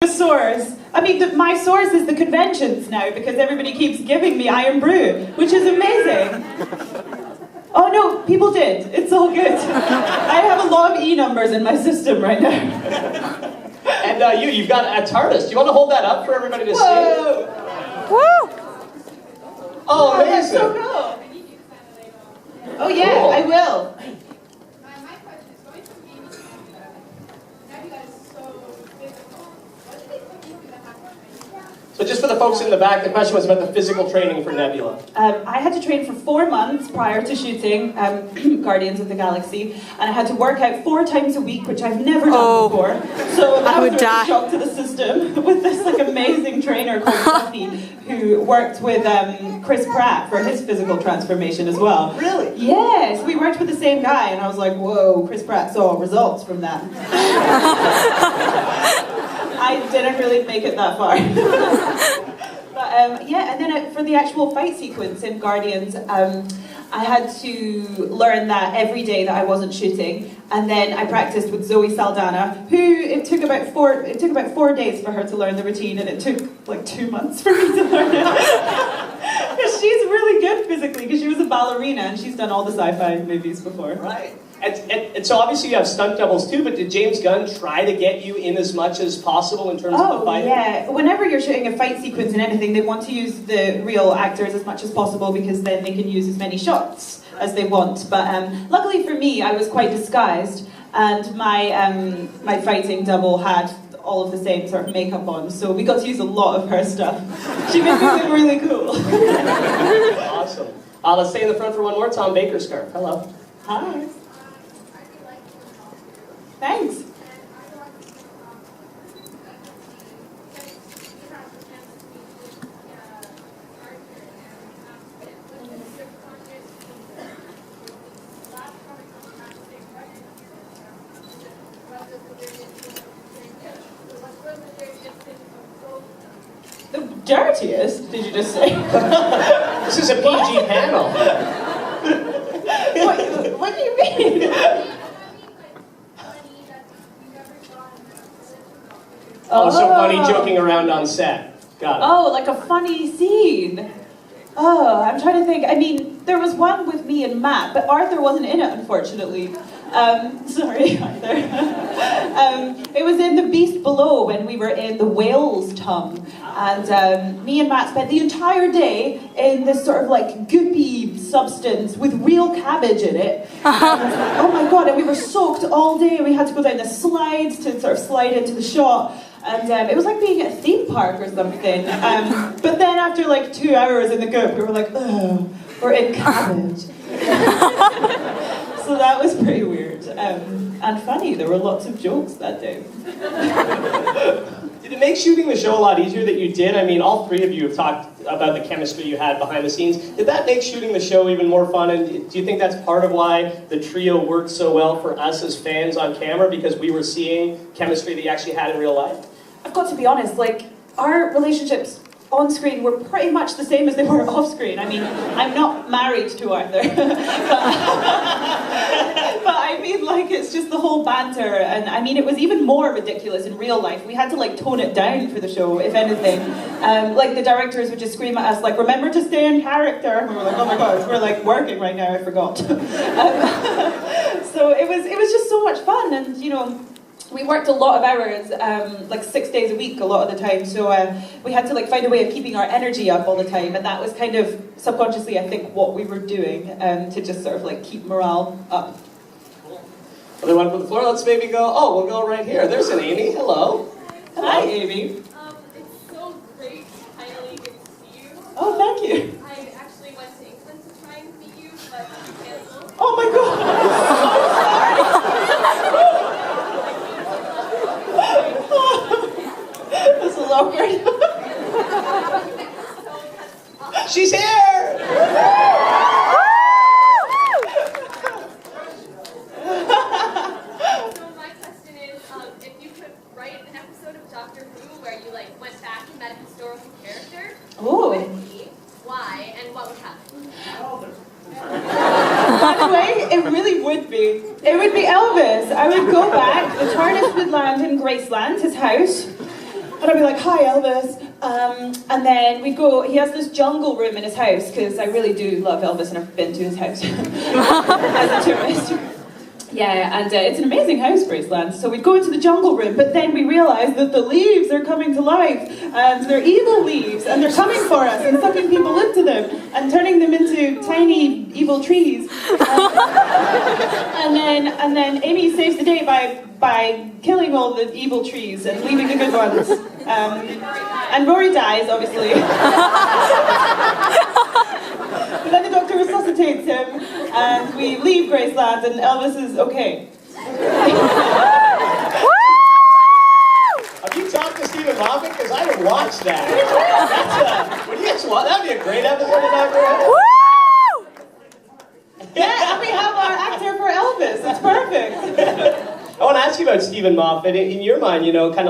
The source. I mean, my source is the conventions now because everybody keeps giving me Iron Brew, which is amazing. Oh no, people did. It's all good. I have a lot of E numbers in my system right now. And you've got a TARDIS. Do you want to hold that up for everybody to see? Woo! Oh, amazing. That's so cool. Oh yeah, cool. I will. My question is, going from gaming to Nebula is so physical. What do they put you through the hack? So just for the folks in the back, the question was about the physical training for Nebula. I had to train for 4 months prior to shooting Guardians of the Galaxy, and I had to work out 4 times a week, which I've never done before. So I was a shock to the system with this like amazing trainer called Buffy, who worked with Chris Pratt for his physical transformation as well. Really? Yes, we worked with the same guy, and I was like, whoa, Chris Pratt saw results from that. I didn't really make it that far. But yeah, and then for the actual fight sequence in Guardians, I had to learn that every day that I wasn't shooting, and then I practiced with Zoe Saldana, who it took about 4 days for her to learn the routine, and it took like 2 months for me to learn it. Because she's really good physically, because she was a ballerina and she's done all the sci-fi movies before. Right. And so obviously you have stunt doubles too, but did James Gunn try to get you in as much as possible in terms of the fight? Yeah. Whenever you're shooting a fight sequence in anything, they want to use the real actors as much as possible because then they can use as many shots as they want. But luckily for me, I was quite disguised, and my fighting double had all of the same sort of makeup on, so we got to use a lot of her stuff. She made me look really cool. Awesome. Let's stay in the front for one more. Tom Baker scarf. Hello. Hi. Thanks. The dirtiest, did you just say? This is a PG panel. What do you mean? Oh, so funny joking around on set. Got it. Oh, like a funny scene. Oh, I'm trying to think. I mean, there was one with me and Matt, but Arthur wasn't in it, unfortunately. Sorry, Arthur. It was in The Beast Below when we were in the whale's tongue. And me and Matt spent the entire day in this sort of like goopy substance with real cabbage in it. And, oh my god, and we were soaked all day. We had to go down the slides to sort of slide into the shot. And it was like being at a theme park or something. But then after like 2 hours in the goop, we were like, oh, we're in cabbage. So that was pretty weird. And funny, there were lots of jokes that day. Did it make shooting the show a lot easier that you did? I mean, all 3 of you have talked about the chemistry you had behind the scenes. Did that make shooting the show even more fun? And do you think that's part of why the trio worked so well for us as fans on camera? Because we were seeing chemistry that you actually had in real life? I've got to be honest, like, our relationships on screen were pretty much the same as they were off screen. I mean, I'm not married to Arthur. but I mean, like, it's just the whole banter. And I mean, it was even more ridiculous in real life. We had to, like, tone it down for the show, if anything. Like, the directors would just scream at us, like, remember to stay in character. And we were like, oh my gosh, we're, like, working right now, I forgot. So it was just so much fun. And, you know, we worked a lot of hours, like 6 days a week a lot of the time, so we had to like find a way of keeping our energy up all the time, and that was kind of subconsciously, I think, what we were doing to just sort of like keep morale up. Other one from the floor, let's maybe go, we'll go right here. There's an Amy, hello. Hi, Amy. It's so great, finally get to see you. Oh, thank you. I actually went to England to try and meet you, but you canceled. Oh my god, this is awkward. She's here! So my question is, if you could write an episode of Doctor Who where you like went back and met a historical character, who would it be, why, and what would happen? By the way, it really would be. It would be Elvis. I would go back, the TARDIS would land in Graceland, his house, And I'd be like, hi Elvis. And then we'd go, he has this jungle room in his house, because I really do love Elvis and I've been to his house as a tourist. Yeah, and it's an amazing house, Graceland. So we'd go into the jungle room, but then we realised that the leaves are coming to life, and they're evil leaves, and they're coming for us, and sucking people into them, and turning them into tiny evil trees. And then Amy saves the day by killing all the evil trees and leaving the good ones. And Rory dies, obviously. But then the doctor resuscitates him, and we leave Graceland, and Elvis is okay. Have you talked to Stephen Moffat? Because I haven't watched that. Would you guys watch? That'd be a great episode of Doctor Who. Yeah, and we have our actor for Elvis. It's perfect. I want to ask you about Stephen Moffat. In your mind, kind of